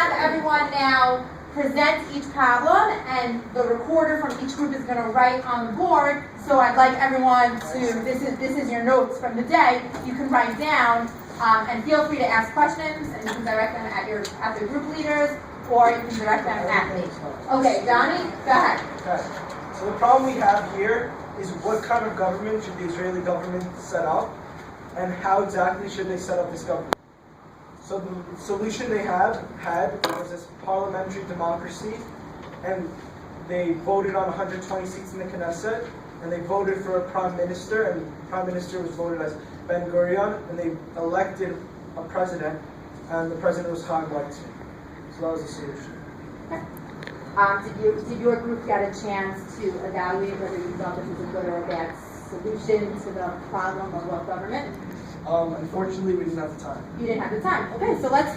have everyone now present each problem, and the recorder from each group is going to write on the board. So I'd like everyone to, this is your notes from the day, you can write down, and feel free to ask questions, and you can direct them at the group leaders, or you can direct them at me. Okay, Donnie, go ahead. Okay. So the problem we have here is what kind of government should the Israeli government set up, and how exactly should they set up this government? So the solution they had was this parliamentary democracy, and they voted on 120 seats in the Knesset, and they voted for a prime minister, and the prime minister was voted as Ben Gurion, and they elected a president, and the president was Chaim Weizmann. So that was the solution. Did your group get a chance to evaluate whether you thought this was a good or a bad solution to the problem of what government? Unfortunately, we didn't have the time. You didn't have the time. Okay, so let's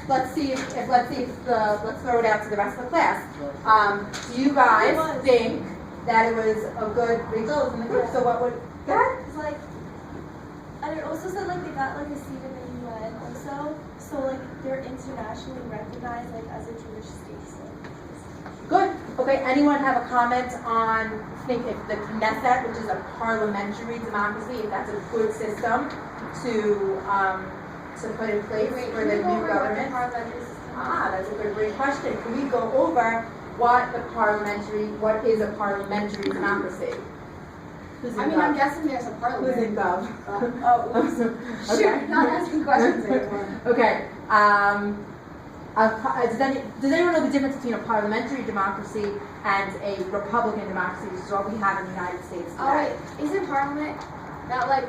throw it out to the rest of the class. Do you guys think that it was a good result in the group? So what would that? It's like, and it also said like they got like a seat in the UN also, so like they're internationally recognized like as a Jewish state. So. Good. Okay. Anyone have a comment on think if the Knesset, which is a parliamentary democracy, if that's a good system to put in place for the new government? That's a great question. Can we go over what is a parliamentary democracy? I'm guessing there's a parliament. Who's in gov? Shoot, not asking questions anymore. Okay. Does anyone know the difference between a parliamentary democracy and a Republican democracy, which is what we have in the United States today? Oh wait, isn't Parliament that like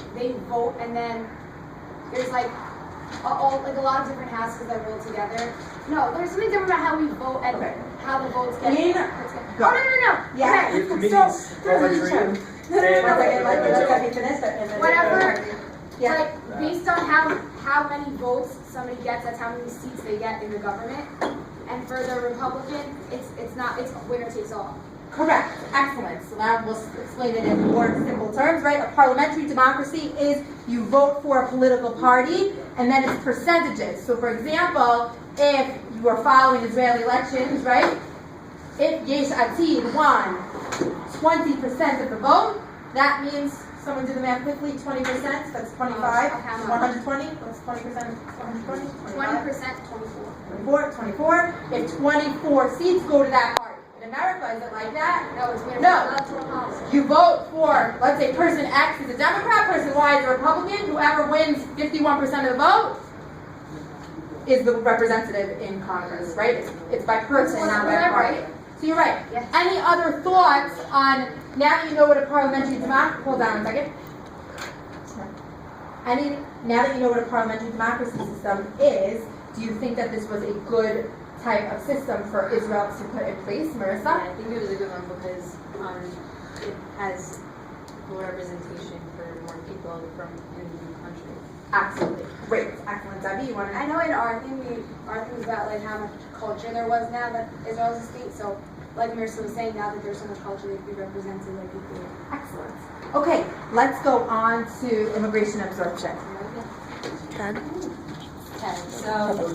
they vote and then there's like a lot of different houses that roll together? No, there's something different about how we vote and how the votes get. Go. No. Yeah. Okay. Whatever. Yeah. Like based on how many votes somebody gets, that's how many seats they get in the government. And for the Republican, it's winner takes all. Correct. Excellent. So now we'll explain it in more simple terms, right? A parliamentary democracy is you vote for a political party, and then it's percentages. So, for example, if you are following Israeli elections, right? If Yesh Atid won 20% of the vote, that means, someone do the math quickly, 20%, that's 25, 120, what's 20% of 120? 20%, 24. 24. If 24 seats go to that party. In America, is it like that? No, it's winner No. You vote for, let's say, person X is a Democrat, person Y is a Republican. Whoever wins 51% of the vote is the representative in Congress, right? It's by person, not by party. So you're right. Yes. Any other thoughts on, now that you know what a parliamentary democracy, hold on a second. Now that you know what a parliamentary democracy system is, do you think that this was a good type of system for Israel to put in place? Marissa? Yeah, I think it was a good one because it has full representation for more people from in the country. Absolutely. Great. Excellent. Debbie, you want to? I know in our thing was about like how much culture there was now that Israel is a state. So, like Marissa was saying, now that there's so much culture, they could be represented like equally. Excellent. Okay, let's go on to immigration absorption. Okay, so